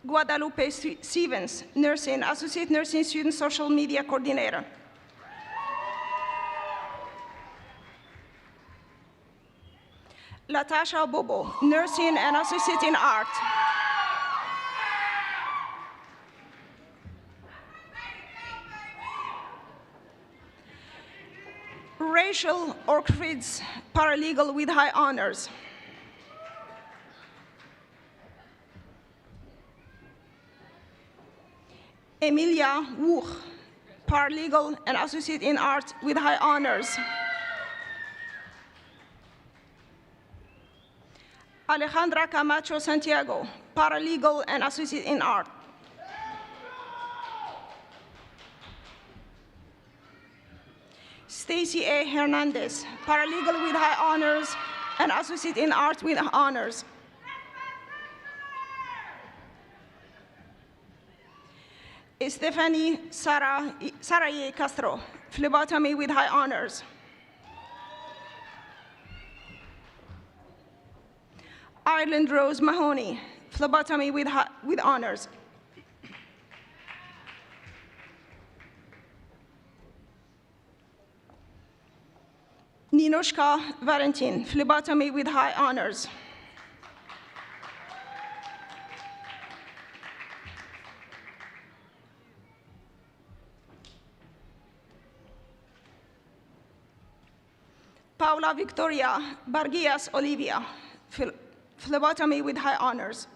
Guadalupe Stevens, nursing, associate nursing student social media coordinator. Latasha Bobo, nursing and associate in art. Rachel Orkridge, paralegal with high honors. Emilia Wu, paralegal and associate in art with high honors. Alejandra Camacho Santiago, paralegal and associate in art. Stacy A. Hernandez, paralegal with high honors and associate in art with honors. Stephanie Saraye Castro, phlebotomy with high honors. Ireland Rose Mahoney, phlebotomy with honors. Ninoshka Valentin, phlebotomy with high honors. Paula Victoria Barguias Olivia, phlebotomy with high honors.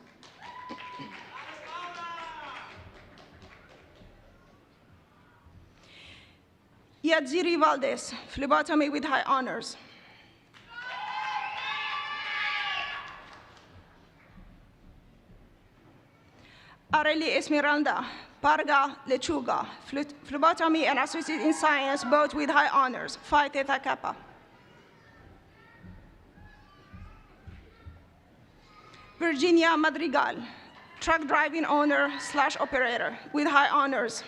Yadziri Valdez, phlebotomy with high honors. Areli Esmeralda Parga Lechuga, phlebotomy and associate in science, both with high honors, Phi Theta Kappa. Virginia Madrigal, truck driving owner / operator with high honors.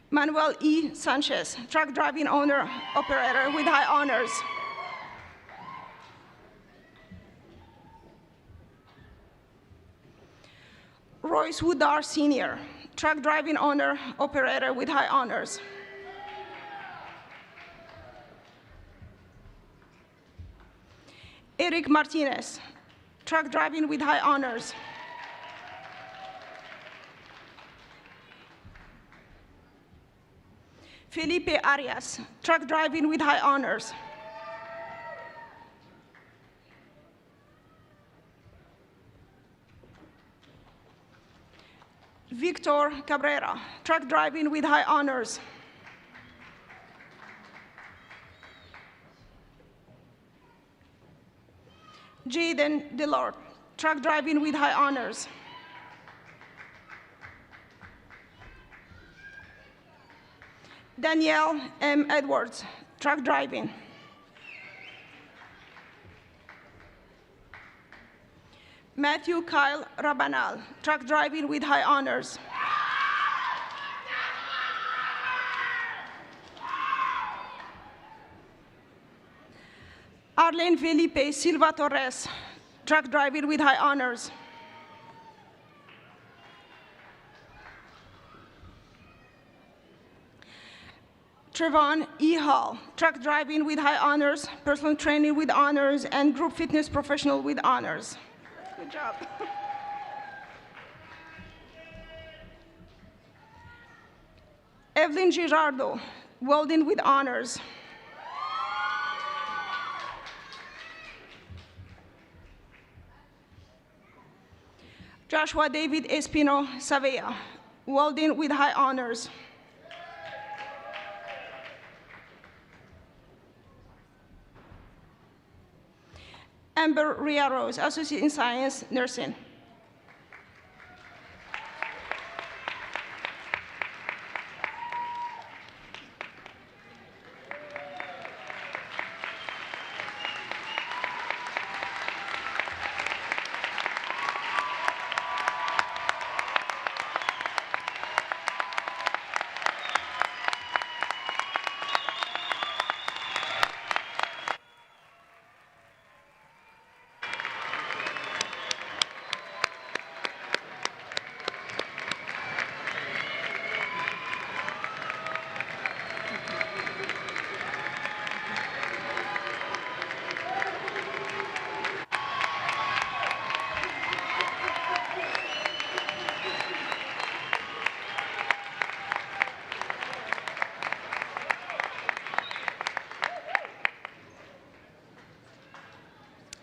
Manuel E. Sanchez, truck driving owner operator with high honors. Royce Woodar Sr., truck driving owner operator with high honors. Eric Martinez, truck driving with high honors. Felipe Arias, truck driving with high honors. Victor Cabrera, truck driving with high honors. Jaden Delort, truck driving with high honors. Danielle M. Edwards, truck driving. Matthew Kyle Rabanal, truck driving with high honors. Arlene Felipe Silva Torres, truck driving with high honors. Trevon E. Hall, truck driving with high honors, personal training with honors, and group fitness professional with honors. Good job. Evelyn Girardo, welding with honors. Joshua David Espino Savea, welding with high honors. Amber Riaros, Associate in Science, Nursing.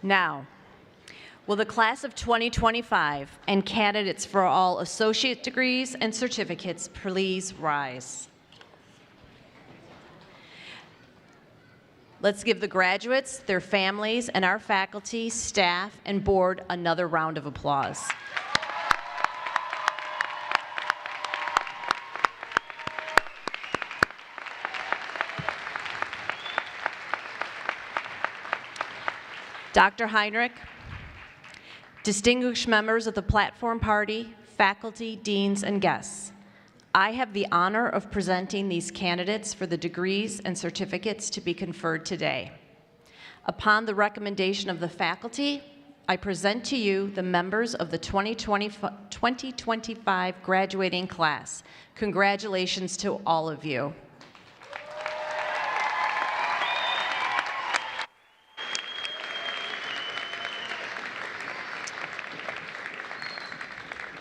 Now, will the class of 2025 and candidates for all associate degrees and certificates please rise? Let's give the graduates, their families, and our faculty, staff, and board another round of applause. Dr. Heinrich, distinguished members of the platform party, faculty, deans, and guests, I have the honor of presenting these candidates for the degrees and certificates to be conferred today. Upon the recommendation of the faculty, I present to you the members of the 2025 graduating class. Congratulations to all of you.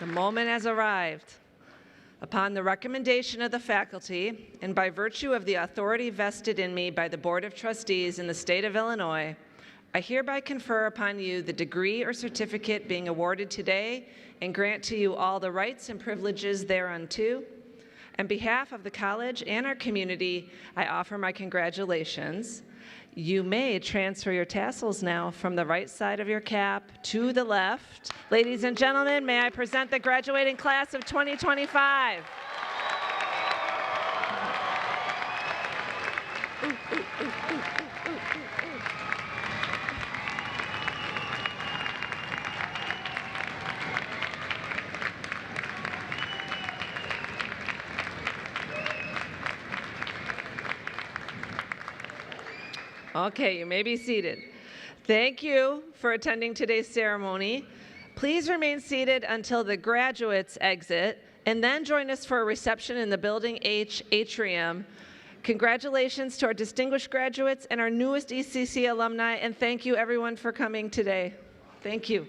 The moment has arrived. Upon the recommendation of the faculty, and by virtue of the authority vested in me by the Board of Trustees in the state of Illinois, I hereby confer upon you the degree or certificate being awarded today and grant to you all the rights and privileges thereunto. On behalf of the college and our community, I offer my congratulations. You may transfer your tassels now from the right side of your cap to the left. Ladies and gentlemen, may I present the graduating class of 2025. Okay, you may be seated. Thank you for attending today's ceremony. Please remain seated until the graduates exit, and then join us for a reception in the Building H atrium. Congratulations to our distinguished graduates and our newest ECC alumni, and thank you everyone for coming today. Thank you.